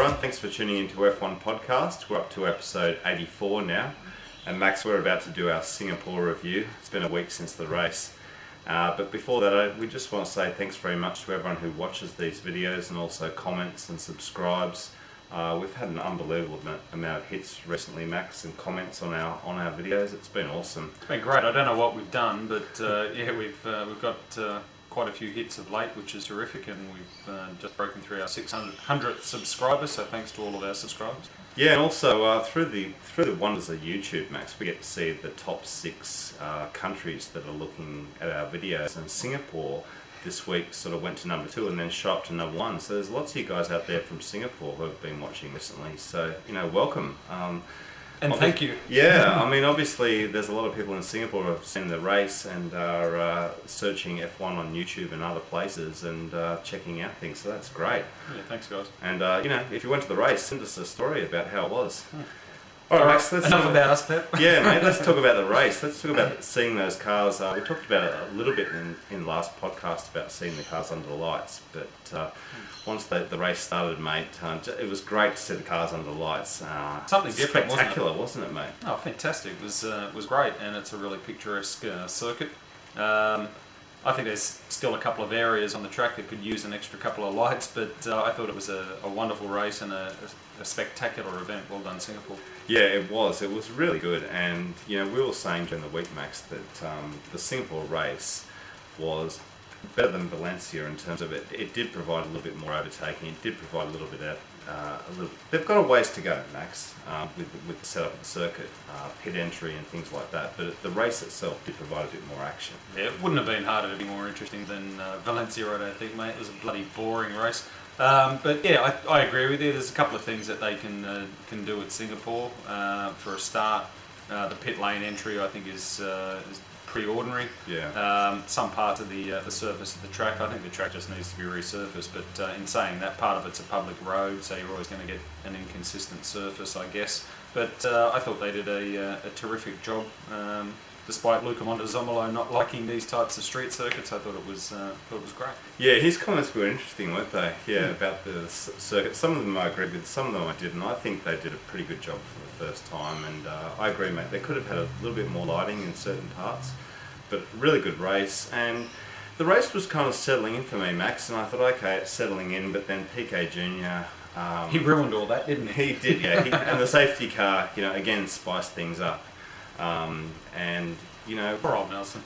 everyone, thanks for tuning into F1 Podcast. We're up to episode 84 now, and Max, we're about to do our Singapore review. It's been a week since the race, but before that we just want to say thanks very much to everyone who watches these videos and also comments and subscribes. We've had an unbelievable amount of hits recently, Max, and comments on our videos. It's been awesome. It's been great. I don't know what we've done, but yeah, we've got quite a few hits of late, which is terrific, and we've just broken through our 600th subscriber. So thanks to all of our subscribers. Yeah, and also through the wonders of YouTube, Max, we get to see the top 6 countries that are looking at our videos, and Singapore this week sort of went to number 2 and then shot up to number 1. So there's lots of you guys out there from Singapore who have been watching recently. So, welcome. And thank you. Yeah, I mean, obviously there's a lot of people in Singapore who have seen the race and are searching F1 on YouTube and other places and checking out things. So that's great. Yeah, thanks guys. And, if you went to the race, send us a story about how it was. All right, Max, let's enough about us, Pep. Yeah, mate, let's talk about the race. Let's talk about seeing those cars. We talked about it a little bit in last podcast about seeing the cars under the lights, but once the race started, mate, it was great to see the cars under the lights. Something different, spectacular, wasn't it, mate? Oh, fantastic. It was great, and it's a really picturesque circuit. I think there's still a couple of areas on the track that could use an extra couple of lights, but I thought it was a wonderful race and a spectacular event. Well done, Singapore. Yeah, it was. It was really good, and we were saying during the week, Max, that the Singapore race was better than Valencia in terms of it did provide a little bit more overtaking. It did provide a little bit of they've got a ways to go, Max, with the setup of the circuit, pit entry and things like that. But the race itself did provide a bit more action. Yeah, it wouldn't have been harder to be more interesting than Valencia, I don't think, mate. It was a bloody boring race. But yeah, I agree with you. There's a couple of things that they can do at Singapore. For a start, the pit lane entry, I think, is pretty ordinary. Yeah. Some parts of the surface of the track, I think the track just needs to be resurfaced. But in saying that, part of it's a public road, so you're always going to get an inconsistent surface, I guess. But I thought they did a terrific job. Despite Luca Montezomolo not liking these types of street circuits, I thought it was great. Yeah, his comments were interesting, weren't they? Yeah, about the circuit. Some of them I agreed with, some of them I didn't. I think they did a pretty good job for the first time, and I agree, mate. They could have had a little bit more lighting in certain parts, but really good race. And the race was kind of settling in for me, Max, and I thought, okay, it's settling in, but then Piquet Jr. He ruined all that, didn't he? He did, yeah. And the safety car, again, spiced things up. And poor old Nelson.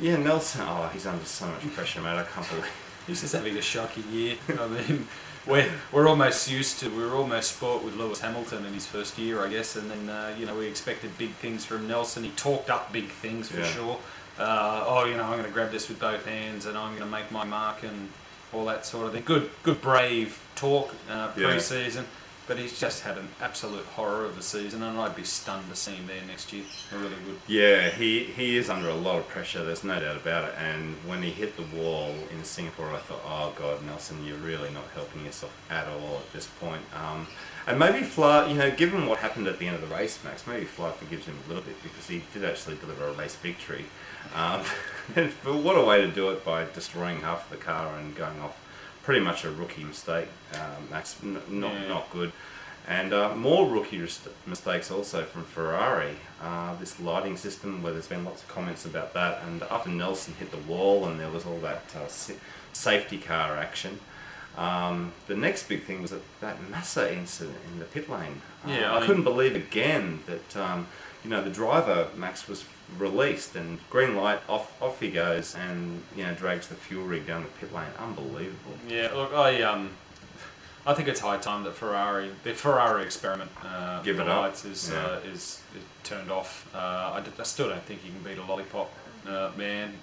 Yeah, Nelson. Oh, he's under so much pressure, mate. I can't believe. He's just having a shocking year. I mean, we're almost used to. We were almost sport with Lewis Hamilton in his first year, I guess, and then we expected big things from Nelson. He talked up big things for sure. I'm going to grab this with both hands, and I'm going to make my mark, and all that sort of thing. Good, brave talk pre-season. But he's just had an absolute horror of a season, and I'd be stunned to see him there next year. I really would. Yeah, he is under a lot of pressure, there's no doubt about it. And when he hit the wall in Singapore, I thought, oh God, Nelson, you're really not helping yourself at all at this point. And maybe Fly, given what happened at the end of the race, Max, maybe Fly forgives him a little bit because he did actually deliver a race victory. But what a way to do it, by destroying half of the car and going off. Pretty much a rookie mistake, Max. Not good. And more rookie mistakes also from Ferrari. This lighting system, where there's been lots of comments about that, and after Nelson hit the wall and there was all that safety car action. The next big thing was that Massa incident in the pit lane. I couldn't believe again that the driver, Max, was released, and green light, off he goes, and drags the fuel rig down the pit lane. Unbelievable. Yeah, look, I think it's high time that the Ferrari experiment give it lights up. is turned off. I still don't think you can beat a lollipop man.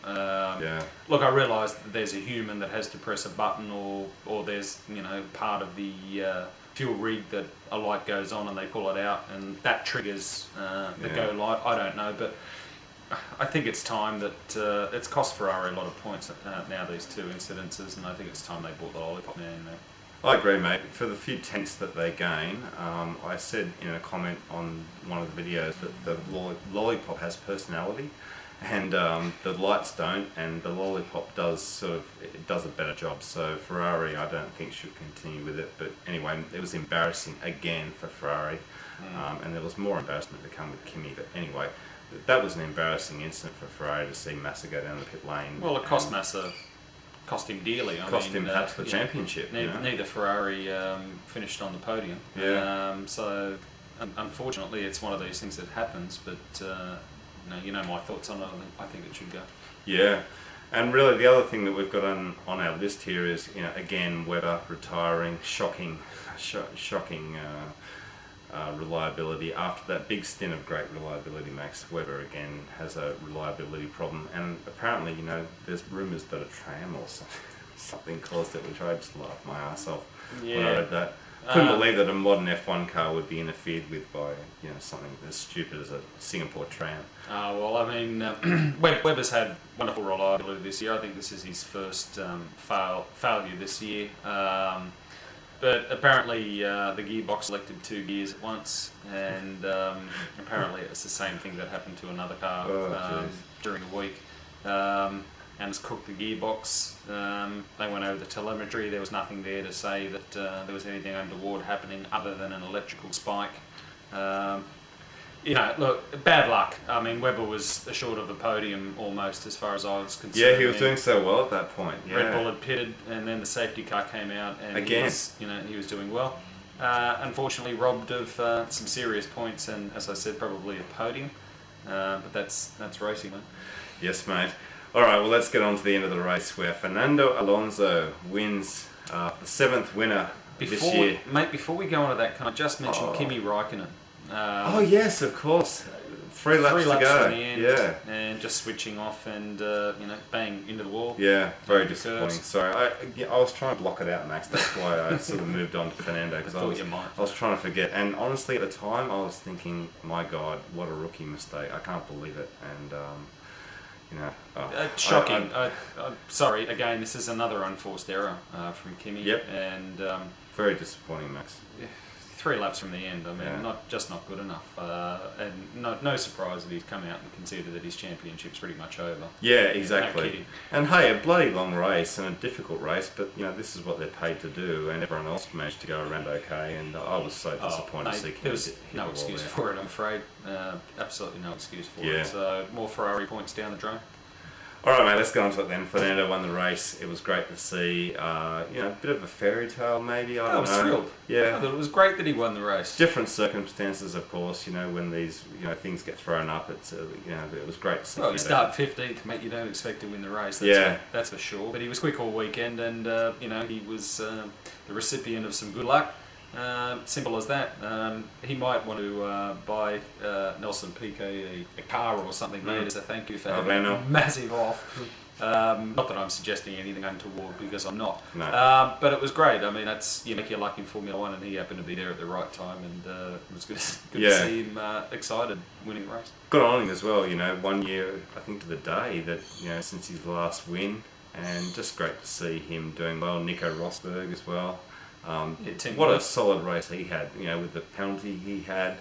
Look, I realise that there's a human that has to press a button, or there's part of the fuel rig that a light goes on and they pull it out, and that triggers the go light. I don't know, but I think it's time that it's cost Ferrari a lot of points now, these two incidences, and I think it's time they brought the lollipop man in there. I agree, mate. For the few tenths that they gain, I said in a comment on one of the videos that the lollipop has personality, and the lights don't, and the lollipop does it does a better job. So Ferrari, I don't think should continue with it. But anyway, it was embarrassing again for Ferrari, and there was more embarrassment to come with Kimi. But anyway, that was an embarrassing incident for Ferrari to see Massa go down the pit lane. Well, it cost Massa. Cost him dearly. Cost him perhaps the championship. Neither Ferrari finished on the podium. Yeah. So unfortunately, it's one of these things that happens. But you know my thoughts on it. I think it should go. Yeah, and really the other thing that we've got on our list here is again Webber retiring, shocking reliability. After that big stint of great reliability, Max, Webber again has a reliability problem, and apparently there's rumours that a tram or something caused it, which I just laughed my ass off when I read that. Couldn't believe that a modern F1 car would be interfered with by something as stupid as a Singapore tram. Well, I mean, Webber's had wonderful reliability this year. I think this is his first failure this year. But apparently the gearbox selected 2 gears at once, and apparently it's the same thing that happened to another car during the week. And it's cooked the gearbox. They went over the telemetry. There was nothing there to say that there was anything untoward happening other than an electrical spike. Look, bad luck. I mean, Webber was short of the podium almost as far as I was concerned. Yeah, he was doing so well at that point. Yeah. Red Bull had pitted, and then the safety car came out, and again, he was doing well. Unfortunately, robbed of some serious points, and as I said, probably a podium. But that's racing, mate. Yes, mate. All right, well, let's get on to the end of the race where Fernando Alonso wins the 7th winner this year. Mate, before we go on to that, can I just mention Kimi Räikkönen? Oh yes, of course. 3 laps to go. From the end, and just switching off and bang into the wall. Yeah, very disappointing. Sorry, I was trying to block it out, Max. That's why I sort of moved on to Fernando, because I was trying to forget. And honestly, at the time, I was thinking, my God, what a rookie mistake! I can't believe it. And shocking. I'm sorry. Again, this is another unforced error from Kimi. Yep. And very disappointing, Max. 3 laps from the end. I mean, not good enough. And no surprise that he's come out and conceded that his championship's pretty much over. Yeah, exactly. And hey, a bloody long race and a difficult race, but this is what they're paid to do, and everyone else managed to go around okay. And I was so disappointed to see Kimi. There was no excuse for it, I'm afraid. Absolutely no excuse for it. So more Ferrari points down the drain. All right, mate, let's go on to it then. Fernando won the race. It was great to see. A bit of a fairy tale, maybe. I was thrilled. Yeah. I thought it was great that he won the race. Different circumstances, of course. When these things get thrown up, it's it was great to see. Well, you start 15th, mate. You don't expect to win the race. That's for sure. But he was quick all weekend, and he was the recipient of some good luck. Simple as that. He might want to buy Nelson Piquet a car or something made as a thank you for having a massive off. Not that I'm suggesting anything untoward, because I'm not. No. But it was great. I mean, that's make your luck in Formula 1, and he happened to be there at the right time, and it was good to see him excited winning the race. Good on him as well. 1 year, I think, to the day that since his last win, and just great to see him doing well. Nico Rosberg as well. What a solid race he had, with the penalty he had,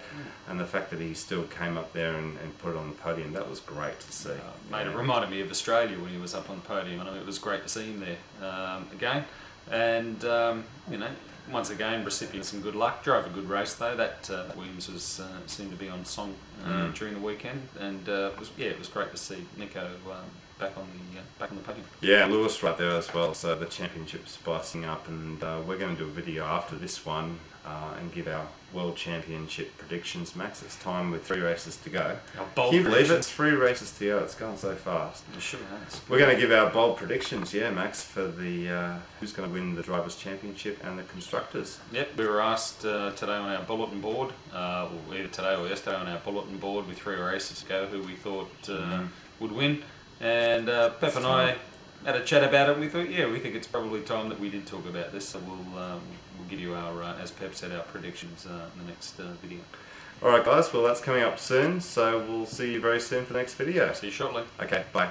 and the fact that he still came up there and put it on the podium. That was great to see. Mate, it reminded me of Australia when he was up on the podium, and it was great to see him there again. And once again, recipient of some good luck. Drove a good race though. That Williams was seemed to be on song during the weekend, and it was great to see Nico back on the podium. Yeah, Lewis right there as well. So the championship's spicing up, and we're going to do a video after this one and give our World Championship predictions. Max, it's time with 3 races to go. Can you believe it? It's 3 races to go. It's gone so fast. It sure has. We're going to give our bold predictions, Max, for the who's going to win the Drivers' Championship and the Constructors. Yep, we were asked today on our bulletin board, either today or yesterday on our bulletin board with 3 races to go, who we thought would win. And Pep and I had a chat about it, and we thought, we think it's probably time that we did talk about this, so we'll give you our, as Pep said, our predictions in the next video. Alright guys, well that's coming up soon, so we'll see you very soon for the next video. See you shortly. Okay, bye.